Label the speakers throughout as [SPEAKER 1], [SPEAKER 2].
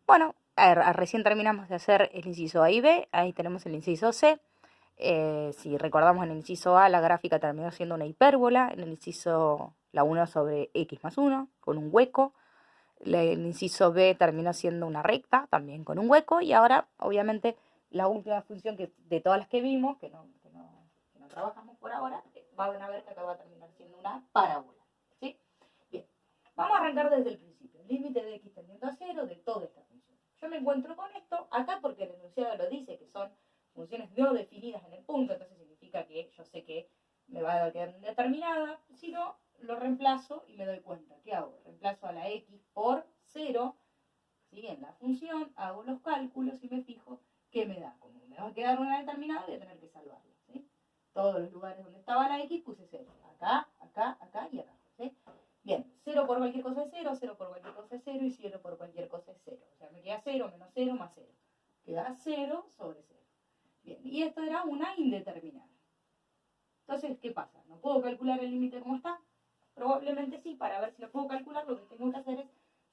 [SPEAKER 1] Bueno, recién terminamos de hacer el inciso A y B, ahí tenemos el inciso C. Si recordamos en el inciso A, la gráfica terminó siendo una hipérbola, en el inciso la 1 sobre x más 1, con un hueco. El inciso B terminó siendo una recta, también con un hueco, y ahora, obviamente, la última función de todas las que vimos, que no trabajamos por ahora, van a ver que acá va a terminar siendo una parábola. ¿Sí? Bien, vamos a arrancar desde el principio. Límite de x tendiendo a 0 de toda esta función. Yo me encuentro con esto acá porque el enunciado lo dice, que son funciones no definidas en el punto, entonces significa que yo sé que me va a quedar indeterminada, si no, lo reemplazo y me doy cuenta. ¿Qué hago? Reemplazo a la x por 0, ¿sí? En la función, hago los cálculos y me fijo qué me da. Como me va a quedar una determinada, voy a tener que salvarla. ¿Sí? Todos los lugares donde estaba la x puse 0. Acá, acá, acá y acá. ¿Sí? Bien, 0 por cualquier cosa es 0, 0 por cualquier cosa es 0 y 0 por cualquier cosa es 0. O sea, me queda 0 menos 0 más 0. Queda 0 sobre 0. Bien, y esto era una indeterminada. Entonces, ¿qué pasa? ¿No puedo calcular el límite como está? Probablemente sí. Para ver si lo puedo calcular, lo que tengo que hacer es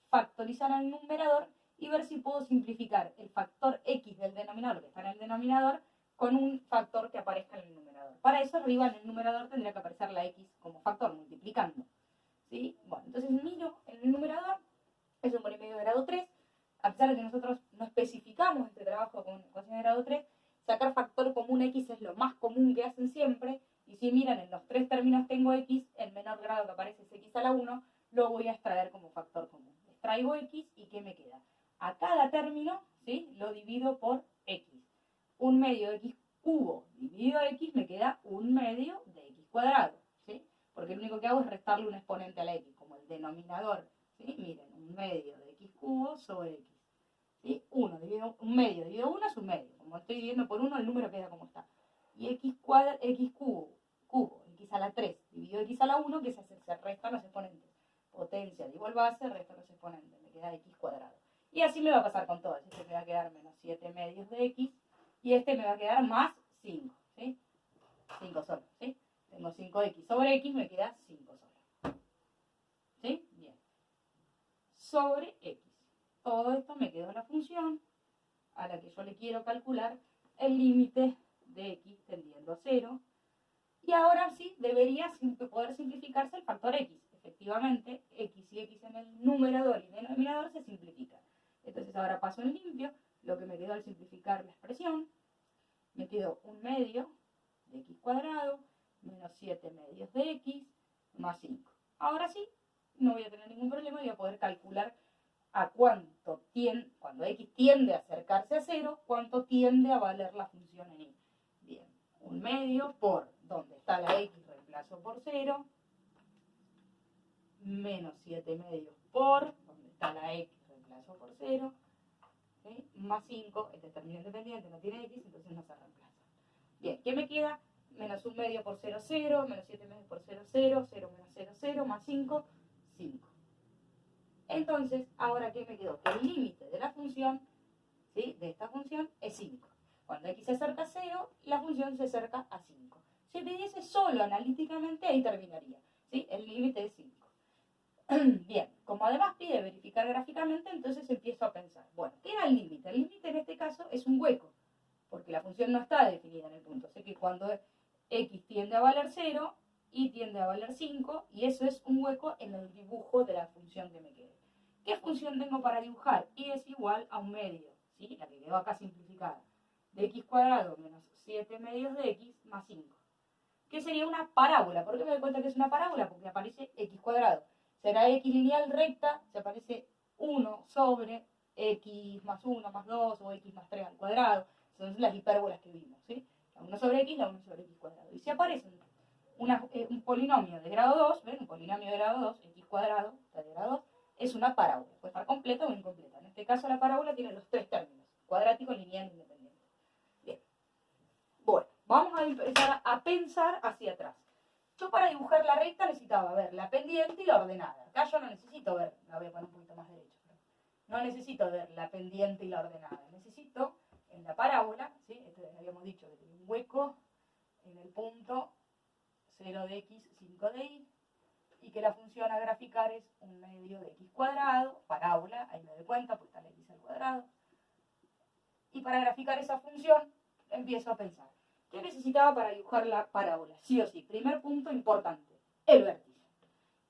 [SPEAKER 1] factorizar al numerador y ver si puedo simplificar el factor x del denominador que está en el denominador con un factor que aparezca en el numerador. Para eso, arriba en el numerador tendría que aparecer la x como factor, multiplicando. ¿Sí? Bueno, entonces miro en el numerador, es un polinomio de grado 3. A pesar de que nosotros no especificamos este trabajo con ecuación de grado 3, sacar factor común x es lo más común que hacen siempre. Y si miran, en los tres términos tengo x, el menor grado que aparece es x a la 1, lo voy a extraer como factor común. Extraigo x y ¿qué me queda? A cada término, ¿sí? Lo divido por x. Un medio de x cubo dividido a x me queda un medio de x cuadrado, ¿sí? Porque lo único que hago es restarle un exponente a la x, como el denominador, ¿sí? Miren, un medio de x cubo sobre x. ¿Sí? Un medio dividido 1 es un medio. Como estoy dividiendo por 1, el número queda como está. Y x cubo, x a la 3, dividido x a la 1, que se restan los exponentes. Potencia de igual base, restan los exponentes. Me queda x cuadrado. Y así me va a pasar con todas. Este me va a quedar menos 7 medios de x. Y este me va a quedar más 5. ¿Sí? 5 solo. ¿Sí? Tengo 5x sobre x, me queda 5 solo. ¿Sí? Bien. Sobre x. Todo esto me quedó la función a la que yo le quiero calcular el límite de x tendiendo a 0. Y ahora sí, debería poder simplificarse el factor x. Efectivamente, x y x en el numerador y denominador se simplifican. Entonces ahora paso en limpio, lo que me quedó al simplificar la expresión, me quedó un medio de x cuadrado menos 7 medios de x más 5. Ahora sí, no voy a tener ningún problema, voy a poder calcular a cuánto tiende, cuando x tiende a acercarse a 0, cuánto tiende a valer la función en y. Bien, un medio por donde está la x, reemplazo por 0, menos 7 medios por donde está la x, reemplazo por 0, ¿sí? Más 5, este término independiente no tiene x, entonces no se reemplaza. Bien, ¿qué me queda? Menos un medio por 0, 0, menos 7 medios por 0, 0, 0 menos 0, 0, más 5, 5. Entonces, ahora, ¿qué me quedó? Que el límite de la función, ¿sí? De esta función es 5. Cuando x se acerca a 0, la función se acerca a 5. Si pidiese solo analíticamente, ahí terminaría, ¿sí? El límite es 5. Bien, como además pide verificar gráficamente, entonces empiezo a pensar, bueno, ¿qué era el límite? El límite en este caso es un hueco, porque la función no está definida en el punto. Sé que cuando x tiende a valer 0, y tiende a valer 5, y eso es un hueco en el dibujo de la función que me quede. ¿Qué función tengo para dibujar? Y es igual a un medio, ¿sí? La que quedó acá simplificada, de x cuadrado menos 7 medios de x más 5. ¿Qué sería una parábola? ¿Por qué me doy cuenta que es una parábola? Porque aparece x cuadrado. Será x lineal recta, se aparece 1 sobre x más 1 más 2 o x más 3 al cuadrado. Son las hipérbolas que vimos, ¿sí? La 1 sobre x, la 1 sobre x cuadrado. Y si aparece un polinomio de grado 2, ¿ven? Un polinomio de grado 2, x cuadrado, está de grado 2, es una parábola. Puede estar completa o incompleta. En este caso la parábola tiene los tres términos, cuadrático, lineal e independiente. Bien. Bueno, vamos a empezar a pensar hacia atrás. Yo para dibujar la recta necesitaba ver la pendiente y la ordenada. Acá yo no necesito ver, la voy a poner un poquito más derecha, no necesito ver la pendiente y la ordenada. Necesito, en la parábola, ¿sí? Habíamos dicho que tiene un hueco en el punto 0 de x, 5 de y, y que la función a graficar es un medio de x cuadrado, parábola, ahí me doy cuenta, pues está la x al cuadrado, cuadrado. Y para graficar esa función, empiezo a pensar, ¿qué necesitaba para dibujar la parábola? Sí o sí, primer punto importante, el vértice.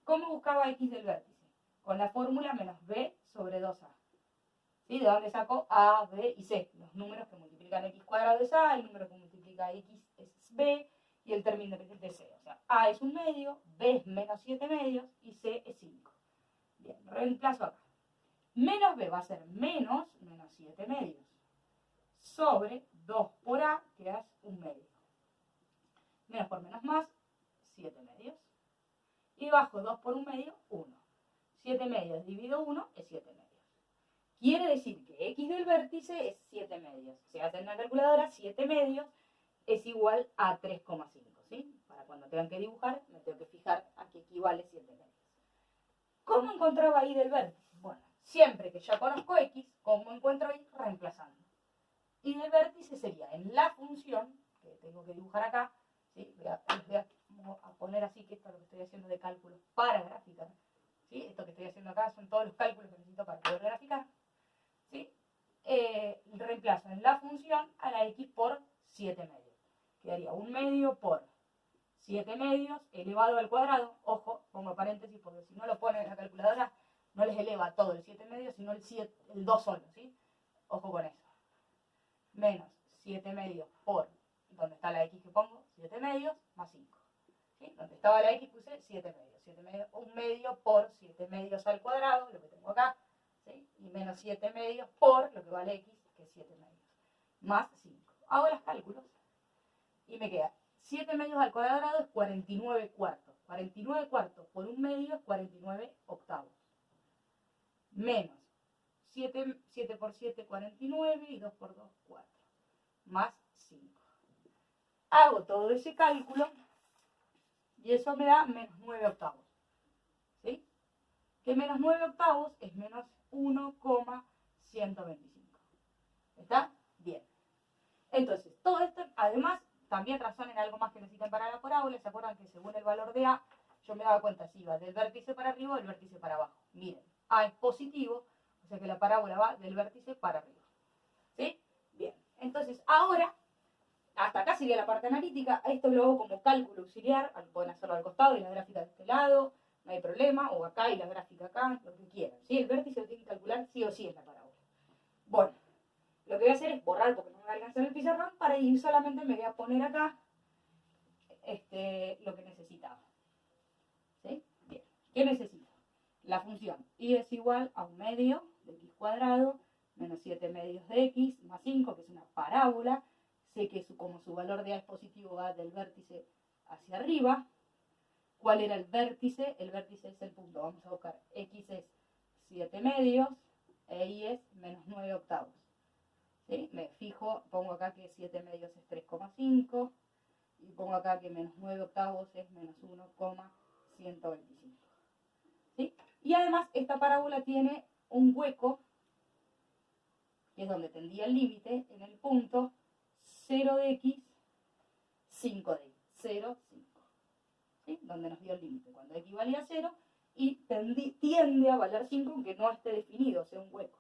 [SPEAKER 1] ¿Cómo buscaba x del vértice? Con la fórmula menos b sobre 2a. ¿Sí? ¿De dónde saco a, b y c? Los números que multiplican x cuadrado es a, el número que multiplica x es b, y el término de c. O sea, a es 1/2, b es menos 7/2 y c es 5. Bien, reemplazo acá. Menos b va a ser menos 7/2 sobre 2 por a, que es 1/2. Menos por menos más, 7/2. Y bajo 2 por 1/2, 1. 7/2 dividido 1 es 7/2. Quiere decir que x del vértice es 7/2. Se hace en la calculadora, 7/2 es igual a 3,5. ¿Sí? Para cuando tengan que dibujar, me tengo que fijar a qué equivale 7/2. ¿Cómo encontraba y del vértice? Bueno, siempre que ya conozco x, ¿cómo encuentro y? Reemplazando. Y del vértice sería en la función, que tengo que dibujar acá, ¿sí? Voy a poner así, que esto es lo que estoy haciendo de cálculos para graficar. ¿Sí? Esto que estoy haciendo acá son todos los cálculos que necesito para poder graficar. ¿Sí? Reemplazo en la función a la x por 7/2. Quedaría 1/2 por 7/2 elevado al cuadrado. Ojo, pongo paréntesis porque si no lo ponen en la calculadora no les eleva todo el 7/2, sino el 2 solo. ¿Sí? Ojo con eso. Menos 7/2 por, donde está la x que pongo, 7/2 más 5. ¿Sí? Donde estaba la x puse 7/2. 7/2, 1/2 por 7/2 al cuadrado, lo que tengo acá. ¿Sí? Y menos 7/2 por lo que vale x, que es 7/2. Más 5. Hago los cálculos y me queda 7/2 al cuadrado es 49 cuartos. 49 cuartos por 1/2 es 49 octavos. Menos 7 por 7, 49 y 2 por 2, 4. Más 5. Hago todo ese cálculo y eso me da menos 9 octavos. ¿Sí? Que menos 9 octavos es menos 1,125. ¿Está? Bien. Entonces, todo esto, además, también razonen algo más que necesitan para la parábola. ¿Se acuerdan que según el valor de A, yo me daba cuenta si iba del vértice para arriba o del vértice para abajo? Miren, A es positivo, o sea que la parábola va del vértice para arriba. ¿Sí? Bien. Entonces, ahora, hasta acá sería la parte analítica. Esto lo hago como cálculo auxiliar. Pueden hacerlo al costado y la gráfica de este lado, no hay problema. O acá y la gráfica acá, lo que quieran. ¿Sí? El vértice lo tienen que calcular sí o sí en la parábola. Bueno, lo que voy a hacer es borrar porque no me va a alcanzar el pizarrón. Para ir solamente me voy a poner acá lo que necesitaba. ¿Sí? Bien. ¿Qué necesito? La función y es igual a 1/2 de x cuadrado menos 7/2 de x más 5, que es una parábola. Sé que como su valor de A es positivo va del vértice hacia arriba. ¿Cuál era el vértice? El vértice es el punto. Vamos a buscar. X es 7/2 e Y es menos 9 octavos. ¿Sí? Me fijo, pongo acá que 7/2 es 3,5 y pongo acá que menos 9 octavos es menos 1,125. ¿Sí? Y además esta parábola tiene un hueco, que es donde tendría el límite, en el punto 0 de x, 5 de y. 0, 5. ¿Sí? Donde nos dio el límite, cuando x valía 0 y tiende a valer 5 aunque no esté definido, o sea, un hueco.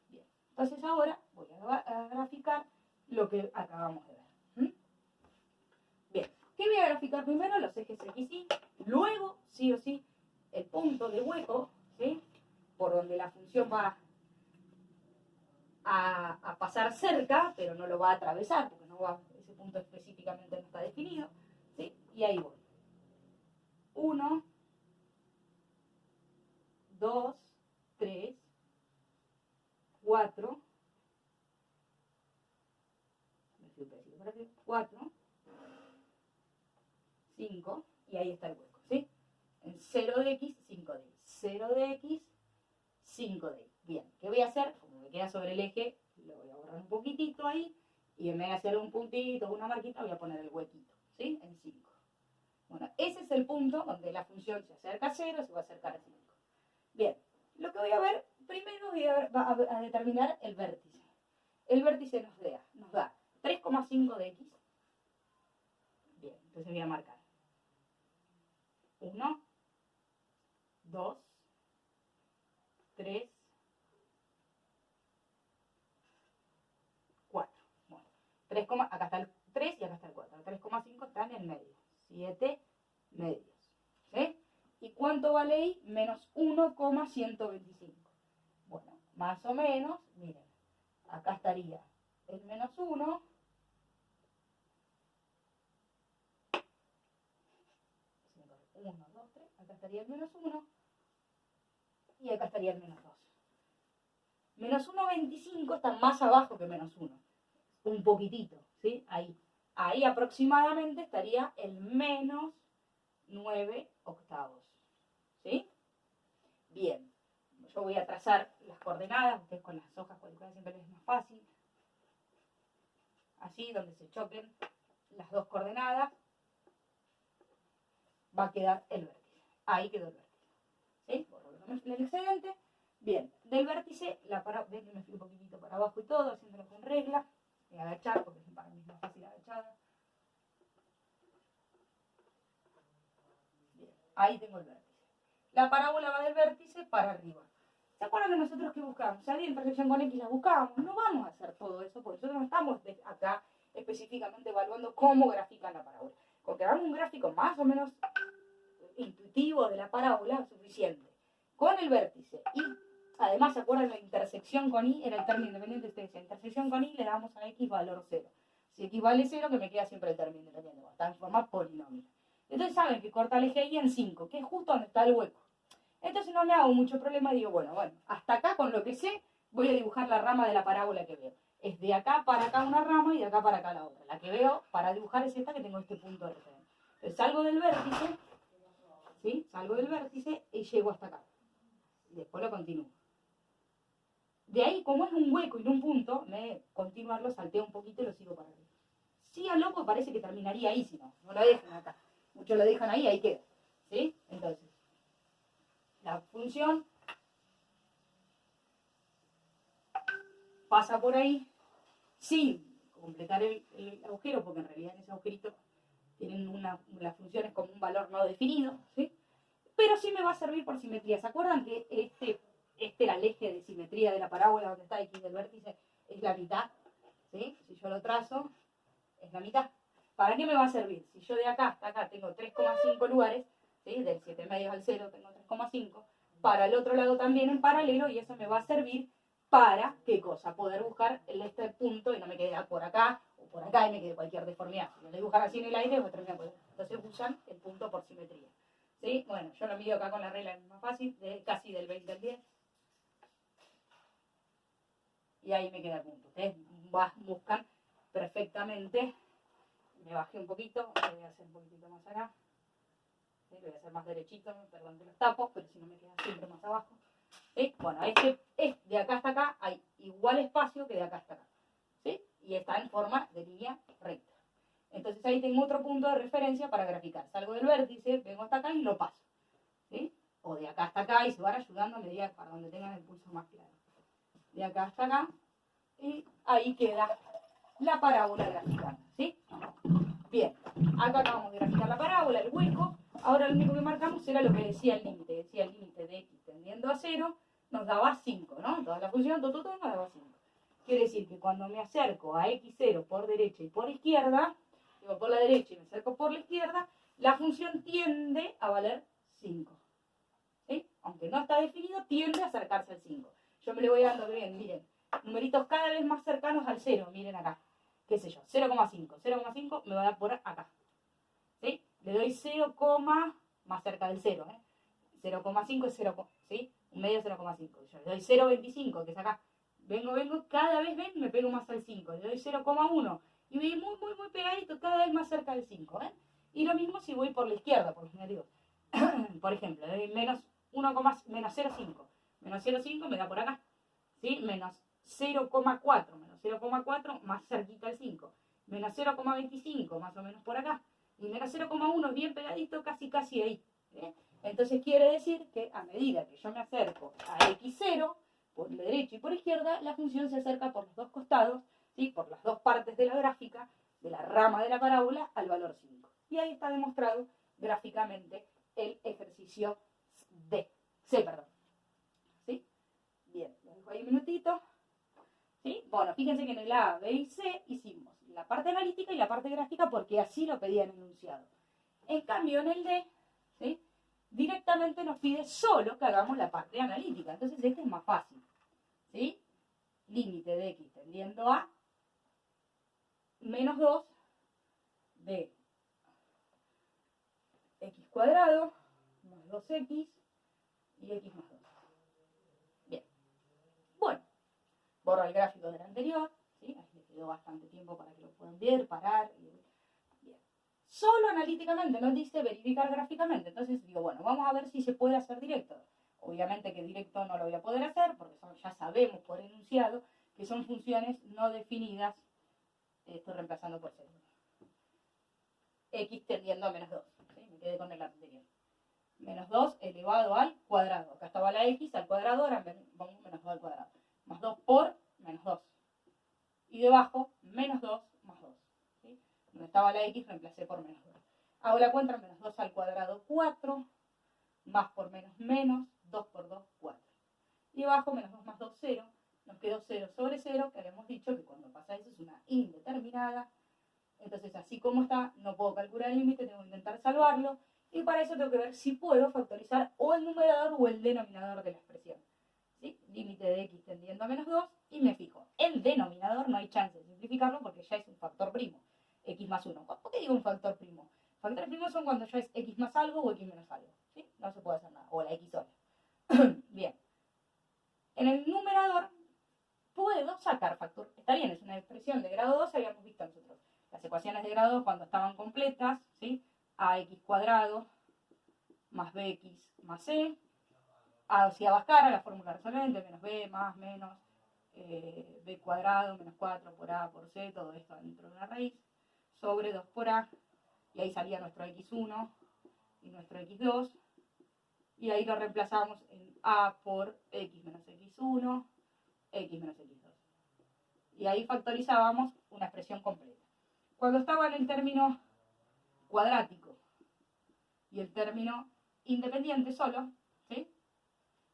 [SPEAKER 1] Bien, entonces ahora voy a graficar lo que acabamos de ver. Bien, ¿qué voy a graficar primero? Los ejes x, y luego, sí o sí, el punto de hueco, ¿sí? Por donde la función va a pasar cerca, pero no lo va a atravesar, porque no va, ese punto específicamente no está definido, ¿sí? Y ahí voy. 1, 2, 3, 4, 4, 5, y ahí está el hueco, ¿sí? En 0 de x, 5 de y. 0 de x, 5 de y. Bien, ¿qué voy a hacer? Como me queda sobre el eje, lo voy a borrar un poquitito ahí, y en vez de hacer un puntito, una marquita, voy a poner el huequito, ¿sí? En 5. Bueno, ese es el punto donde la función se acerca a 0, se va a acercar a 5. Bien, lo que voy a ver, primero voy a determinar el vértice. El vértice nos da 3,5 de x. Bien, entonces voy a marcar 1, 2, 3, acá está el 3 y acá está el 4. El 3,5 está en el medio. 7 medios. ¿Sí? ¿Y cuánto vale ahí? Menos 1,125. Bueno, más o menos, miren, acá estaría el menos 1. Uno, 2, 3. Acá estaría el menos 1. Y acá estaría el menos 2. Menos 1,25 está más abajo que menos 1. Un poquitito, ¿sí? Ahí aproximadamente estaría el menos 9 octavos. ¿Sí? Bien. Yo voy a trazar las coordenadas. Ustedes con las hojas cuadriculadas siempre les es más fácil. Así, donde se choquen las dos coordenadas, va a quedar el vértice. Ahí quedó el vértice. ¿Sí? Borramos el excedente. Bien, del vértice, ven que me fui un poquitito para abajo y todo, haciéndolo con regla. Voy a agachar porque para mí es más fácil agachada. Bien, ahí tengo el vértice. La parábola va del vértice para arriba. ¿Se acuerdan de nosotros que buscamos? Si había intersección con X la buscábamos. No vamos a hacer todo eso porque nosotros no estamos acá específicamente evaluando cómo grafican la parábola. Con que hagamos un gráfico más o menos intuitivo de la parábola es suficiente. Con el vértice y además, ¿se acuerdan? La intersección con Y era el término independiente. Ustedes decían, intersección con Y le damos a X valor 0. Si X vale 0, que me queda siempre el término independiente. Está en forma polinomial. Entonces saben que corta el eje Y en 5, que es justo donde está el hueco. Entonces no me hago mucho problema y digo, bueno, hasta acá con lo que sé voy a dibujar la rama de la parábola que veo. Es de acá para acá una rama y de acá para acá la otra. La que veo para dibujar es esta que tengo este punto de referencia. Entonces salgo del vértice, ¿sí? Salgo del vértice y llego hasta acá. Y después lo continúo. De ahí, como es un hueco y no un punto, continuarlo, salteo un poquito y lo sigo para arriba. Sí, a loco parece que terminaría ahí, si no lo dejan acá. Muchos lo dejan ahí queda. ¿Sí? Entonces, la función pasa por ahí sin completar el agujero, porque en realidad en ese agujerito tienen las funciones como un valor no definido, ¿sí? Pero sí me va a servir por simetría. ¿Se acuerdan que este era el eje de simetría de la parábola donde está X del vértice? Es la mitad, ¿sí? Si yo lo trazo, es la mitad. ¿Para qué me va a servir? Si yo de acá hasta acá tengo 3,5 lugares, ¿sí? Del 7 medios al 0 tengo 3,5, para el otro lado también en paralelo, y eso me va a servir para, ¿qué cosa? Poder buscar este punto y no me quede por acá o por acá y me quede cualquier deformidad. Si lo dibujan así en el aire, me termina por... Entonces usan el punto por simetría. ¿Sí? Bueno, yo lo mido acá con la regla más fácil, casi del 20 al 10. Y ahí me queda el punto. Ustedes buscan perfectamente. Me bajé un poquito, lo voy a hacer un poquitito más acá. ¿Sí? Lo voy a hacer más derechito, perdón que los tapo, pero si no me queda siempre más abajo. ¿Sí? Bueno, de acá hasta acá hay igual espacio que de acá hasta acá. ¿Sí? Y está en forma de línea recta. Entonces ahí tengo otro punto de referencia para graficar. Salgo del vértice, vengo hasta acá y lo paso. ¿Sí? O de acá hasta acá y se van ayudando a medida para donde tengan el pulso más claro. De acá hasta acá y ahí queda la parábola graficada. ¿Sí? Bien, acá acabamos de graficar la parábola, el hueco. Ahora lo único que marcamos era lo que decía el límite. Decía el límite de X tendiendo a 0 nos daba 5, ¿no? Toda la función, todo nos daba 5. Quiere decir que cuando me acerco a X0 por derecha y por izquierda, digo por la derecha y me acerco por la izquierda, la función tiende a valer 5. ¿Sí? Aunque no está definido, tiende a acercarse al 5. Yo me le voy dando bien, miren, numeritos cada vez más cercanos al 0, miren acá. ¿Qué sé yo? 0,5. 0,5 me va a dar por acá. ¿Sí? Le doy 0, más cerca del 0, ¿eh? 0,5 es 0, ¿sí? Un medio 0,5. Yo le doy 0,25, que es acá. Vengo, cada vez me pego más al 5. Le doy 0,1 y voy muy pegadito, cada vez más cerca del 5, ¿eh? Y lo mismo si voy por la izquierda, por los negativos. Por ejemplo, le doy menos 0,5. Menos 0,5 me da por acá. ¿Sí? Menos 0,4. Menos 0,4 más cerquita al 5. Menos 0,25 más o menos por acá. Y menos 0,1 bien pegadito, casi ahí. ¿Eh? Entonces quiere decir que a medida que yo me acerco a X0, por la derecha y por izquierda, la función se acerca por los dos costados, ¿sí? Por las dos partes de la gráfica, de la rama de la parábola, al valor 5. Y ahí está demostrado gráficamente el ejercicio C. ¿Sí? Bien, lo dejo ahí un minutito. ¿Sí? Bueno, fíjense que en el A, B y C hicimos la parte analítica y la parte gráfica porque así lo pedía el enunciado. En cambio, en el D, ¿sí?, directamente nos pide solo que hagamos la parte analítica. Entonces este es más fácil, ¿sí? Límite de x tendiendo a menos 2 de x cuadrado más 2x y x más 2. Bien. Bueno, borro el gráfico del anterior, ¿sí? Ahí me quedó bastante tiempo para que lo puedan ver, parar. Bien. Solo analíticamente, nos dice verificar gráficamente. Entonces digo, bueno, vamos a ver si se puede hacer directo. Obviamente que directo no lo voy a poder hacer porque ya sabemos por enunciado que son funciones no definidas. Estoy reemplazando por 0. X tendiendo a menos 2. ¿Sí? Me quedé con el anterior. Menos 2 elevado al cuadrado. Acá estaba la X al cuadrado, ahora vamos menos 2 al cuadrado. Más 2 por menos 2. Y debajo, menos 2 más 2. ¿Sí? Donde estaba la X, reemplacé por menos 2. Hago la cuenta, menos 2 al cuadrado, 4. Más por menos, menos. 2 por 2, 4. Y abajo, menos 2 más 2, 0. Nos quedó 0 sobre 0, que habíamos dicho que cuando pasa eso es una indeterminada. Entonces, así como está, no puedo calcular el límite, tengo que intentar salvarlo. Y para eso tengo que ver si puedo factorizar o el numerador o el denominador de la expresión. ¿Sí? Límite de x tendiendo a menos 2 y me fijo. El denominador no hay chance de simplificarlo porque ya es un factor primo. X más 1. ¿Por qué digo un factor primo? Factores primos son cuando ya es x más algo o x menos algo. ¿Sí? No se puede hacer nada. O la x sola. Bien. En el numerador puedo sacar factor. Está bien, es una expresión de grado 2, habíamos visto nosotros. Las ecuaciones de grado 2 cuando estaban completas, ¿sí? Ax cuadrado más bx más c. Si a Bascara, la fórmula resolvente, menos b más menos b cuadrado menos 4 por a por c, todo esto dentro de una raíz, sobre 2 por a, y ahí salía nuestro x1 y nuestro x2, y ahí lo reemplazamos en a por x menos x1, x menos x2. Y ahí factorizábamos una expresión completa. Cuando estaba en el término cuadrático y el término independiente solo, ¿sí?,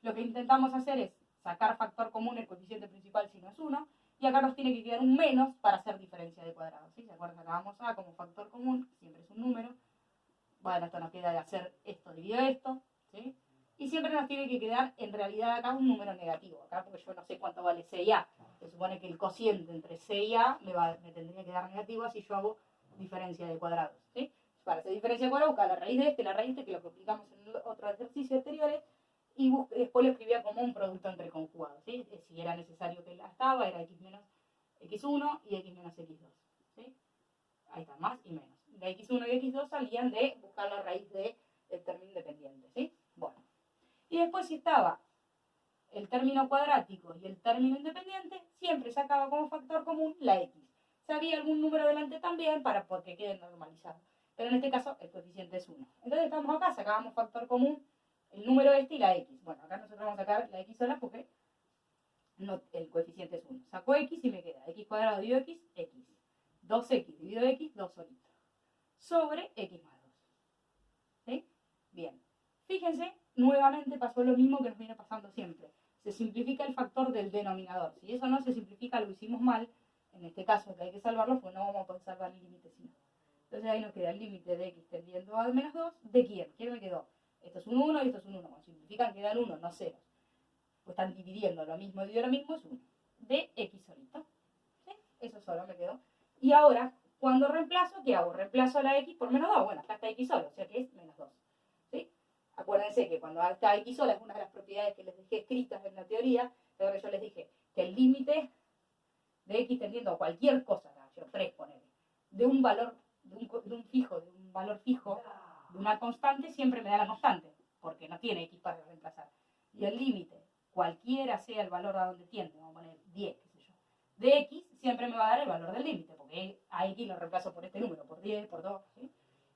[SPEAKER 1] lo que intentamos hacer es sacar factor común el coeficiente principal si no es 1, y acá nos tiene que quedar un menos para hacer diferencia de cuadrado, ¿sí? ¿Se acuerdan? Sacábamos a como factor común, siempre es un número. Bueno, esto nos queda de hacer esto dividido esto, ¿sí? Y siempre nos tiene que quedar en realidad acá un número negativo, acá porque yo no sé cuánto vale C y A. Se supone que el cociente entre C y A me tendría que dar negativo, así yo hago diferencia de cuadrados, ¿sí? Para hacer diferencia de cuadrados, buscar la raíz de este, que lo aplicamos en otros ejercicios anteriores, y después lo escribía como un producto entre conjugados, ¿sí? Si era necesario que la estaba, era x menos x1 y x menos x2, ¿sí? Ahí está, más y menos. La x1 y x2 salían de buscar la raíz del término independiente, ¿sí? Bueno. Y después si estaba el término cuadrático y el término independiente, siempre sacaba como factor común la x. Si había algún número delante también, porque quede normalizado. Pero en este caso el coeficiente es 1. Entonces estamos acá, sacábamos factor común, el número este y la x. Bueno, acá nosotros vamos a sacar la x sola porque no, el coeficiente es 1. Saco x y me queda x cuadrado dividido x, x. 2x dividido x, 2 solito. Sobre x más 2. ¿Sí? Bien. Fíjense, nuevamente pasó lo mismo que nos viene pasando siempre. Se simplifica el factor del denominador. Si eso no se simplifica, lo hicimos mal. En este caso, que hay que salvarlo, pues no vamos a poder salvar el límite sino. Entonces ahí nos queda el límite de x tendiendo a menos 2. ¿De quién? ¿Quién me quedó? Esto es un 1 y esto es un 1. Cuando simplifican queda el 1, no 0. Pues están dividiendo lo mismo y lo mismo es 1. De x solito. ¿Sí? Eso solo me quedó. Y ahora, cuando reemplazo, ¿qué hago? Reemplazo la x por menos 2. Bueno, acá está x solo, o sea que es menos 2. ¿Sí? Acuérdense que cuando está x sola es una de las propiedades que les dejé escritas en la teoría, pero yo les dije que el límite de x tendiendo a cualquier cosa, yo 3 poner, de un valor, de un valor fijo, de una constante, siempre me da la constante, porque no tiene x para reemplazar. Y el límite, cualquiera sea el valor a donde tiende, vamos a poner 10, qué sé yo, de x, siempre me va a dar el valor del límite, porque a x lo reemplazo por este número, por 10, por 2, ¿sí?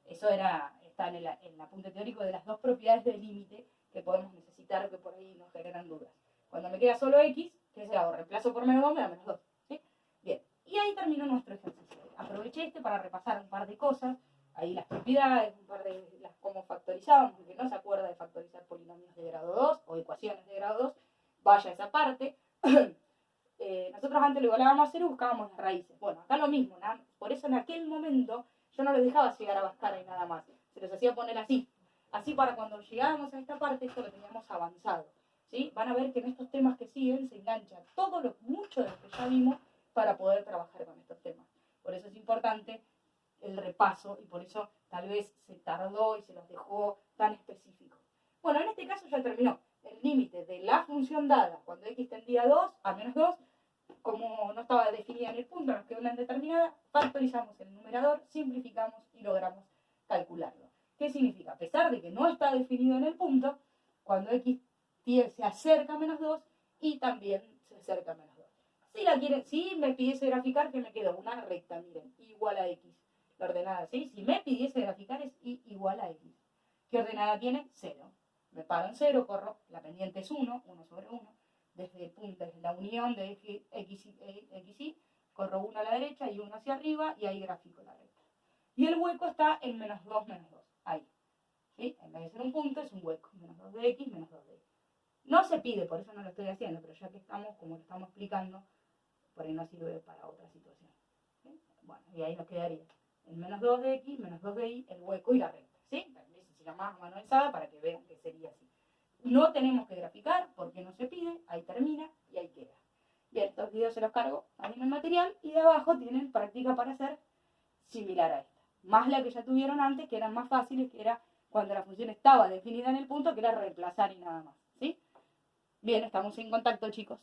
[SPEAKER 1] Eso está en el apunte teórico de las dos propiedades del límite que podemos necesitar o que por ahí nos generan dudas. Cuando me queda solo x, ¿qué se hago? Reemplazo por menos 2, me da menos 2. ¿Sí? Bien, y ahí terminó nuestro ejercicio. Aproveché para repasar un par de cosas, ahí las propiedades, un par de cómo factorizábamos, porque no se acuerda de factorizar polinomios de grado 2 o ecuaciones de grado 2, vaya esa parte. nosotros antes lo igualábamos a 0 y buscábamos las raíces. Bueno, acá lo mismo, ¿no? Por eso en aquel momento yo no los dejaba llegar a Bhaskara y nada más. Se los hacía poner así. Así para cuando llegábamos a esta parte, esto lo teníamos avanzado. ¿Sí? Van a ver que en estos temas que siguen se engancha mucho de lo que ya vimos para poder trabajar con estos temas. Por eso es importante el repaso y por eso tal vez se tardó y se los dejó tan específicos. Bueno, en este caso ya terminó. El límite de la función dada cuando x tendía a 2, a menos 2, como no estaba definida en el punto, nos quedó una indeterminada, factorizamos el numerador, simplificamos y logramos calcularlo. ¿Qué significa? A pesar de que no está definido en el punto, cuando x se acerca a menos 2 y también se acerca a menos 2. Si me pidiese graficar, que me quedó una recta, miren, igual a x. La ordenada, ¿sí? Si me pidiese graficar es y igual a x. ¿Qué ordenada tiene? 0. Me paro en 0, corro, la pendiente es 1, 1 sobre 1. Desde el punto, desde la unión de x y, corro 1 a la derecha y 1 hacia arriba y ahí grafico la recta. Y el hueco está en menos 2, menos 2. Ahí. ¿Sí? En vez de ser un punto, es un hueco. Menos 2 de x, menos 2 de y. No se pide, por eso no lo estoy haciendo, pero ya que estamos, como lo estamos explicando, por ahí no sirve para otra situación. ¿Sí? Bueno, y ahí nos quedaría el menos 2 de x, menos 2 de y, el hueco y la recta. ¿Sí? También se llama manualizada para que vean que sería así. No tenemos que graficar porque no se pide, ahí termina y ahí queda. Bien, estos videos se los cargo ahí en el material y de abajo tienen práctica para hacer similar a esta. Más la que ya tuvieron antes, que eran más fáciles, que era cuando la función estaba definida en el punto, que era reemplazar y nada más. ¿Sí? Bien, estamos en contacto, chicos.